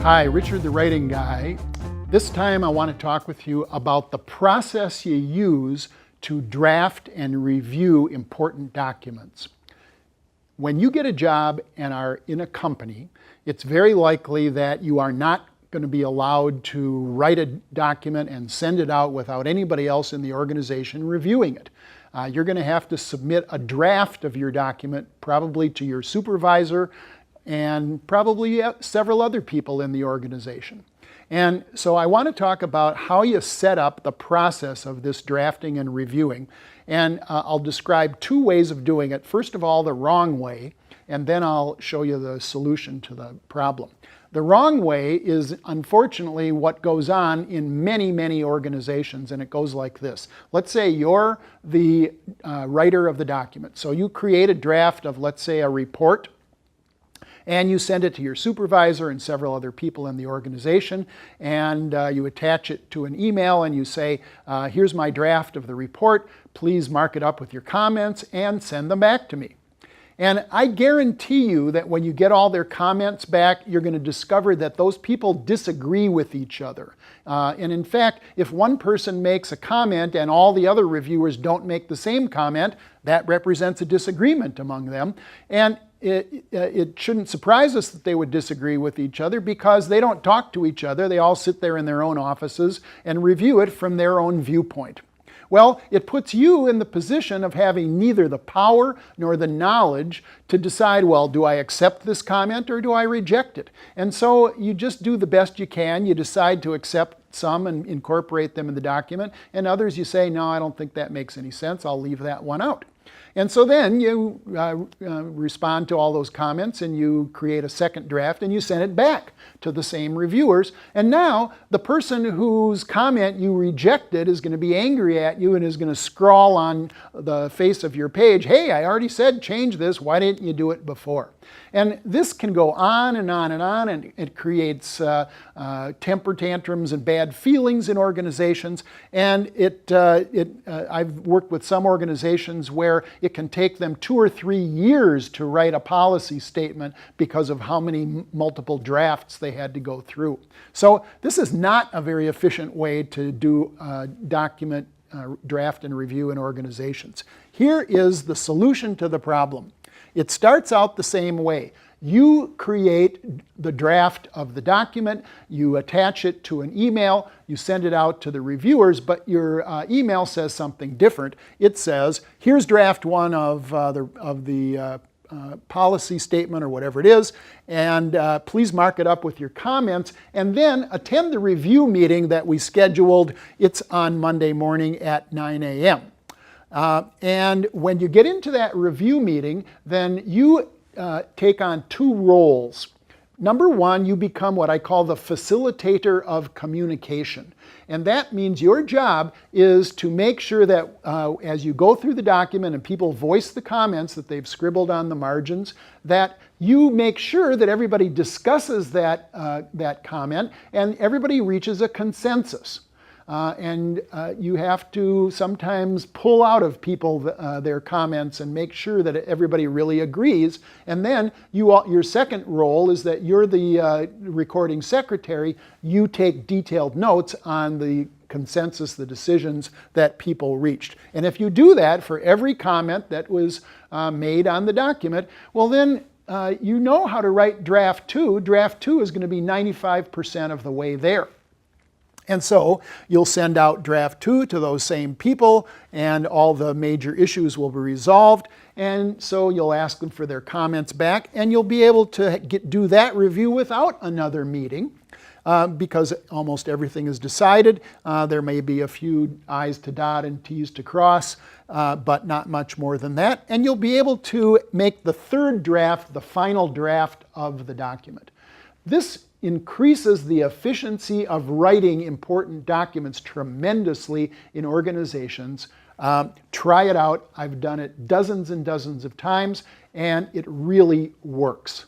Hi, Richard the Writing Guy. This time I want to talk with you about the process you use to draft and review important documents. When you get a job and are in a company, it's very likely that you are not going to be allowed to write a document and send it out without anybody else in the organization reviewing it. You're going to have to submit a draft of your document, probably to your supervisor and probably several other people in the organization. And so I want to talk about how you set up the process of this drafting and reviewing. And I'll describe two ways of doing it. First of all, the wrong way, and then I'll show you the solution to the problem. The wrong way is unfortunately what goes on in many, many organizations, and it goes like this. Let's say you're the writer of the document. So you create a draft of, let's say, a report, and you send it to your supervisor and several other people in the organization, and you attach it to an email and you say, here's my draft of the report, please mark it up with your comments and send them back to me. And I guarantee you that when you get all their comments back, you're going to discover that those people disagree with each other. And in fact, if one person makes a comment and all the other reviewers don't make the same comment, that represents a disagreement among them. And it shouldn't surprise us that they would disagree with each other because they don't talk to each other. They all sit there in their own offices and review it from their own viewpoint. Well, it puts you in the position of having neither the power nor the knowledge to decide, well, do I accept this comment or do I reject it? And so you just do the best you can. You decide to accept some and incorporate them in the document, and others you say, no, I don't think that makes any sense. I'll leave that one out. And so then you respond to all those comments and you create a second draft and you send it back to the same reviewers. And now the person whose comment you rejected is going to be angry at you and is going to scrawl on the face of your page, hey, I already said change this, why didn't you do it before? And this can go on and on and on, and it creates temper tantrums and bad feelings in organizations. And I've worked with some organizations where it can take them 2 or 3 years to write a policy statement because of how many multiple drafts they had to go through. So this is not a very efficient way to do document draft and review in organizations. Here is the solution to the problem. It starts out the same way. You create the draft of the document, you attach it to an email, you send it out to the reviewers, but your email says something different. It says, here's draft one of the policy statement or whatever it is, and please mark it up with your comments, and then attend the review meeting that we scheduled. It's on Monday morning at 9 a.m. And when you get into that review meeting, then you take on 2 roles. Number one, you become what I call the Facilitator of Communication. And that means your job is to make sure that as you go through the document and people voice the comments that they've scribbled on the margins, that you make sure that everybody discusses that comment and everybody reaches a consensus. And you have to sometimes pull out of people their comments and make sure that everybody really agrees. And then your second role is that you're the recording secretary. You take detailed notes on the consensus, the decisions that people reached. And if you do that for every comment that was made on the document, well then you know how to write draft 2. Draft 2 is going to be 95% of the way there. And so you'll send out draft 2 to those same people and all the major issues will be resolved. And so you'll ask them for their comments back and you'll be able to do that review without another meeting because almost everything is decided. There may be a few I's to dot and T's to cross, but not much more than that. And you'll be able to make the third draft the final draft of the document. This increases the efficiency of writing important documents tremendously in organizations. Try it out. I've done it dozens and dozens of times, and it really works.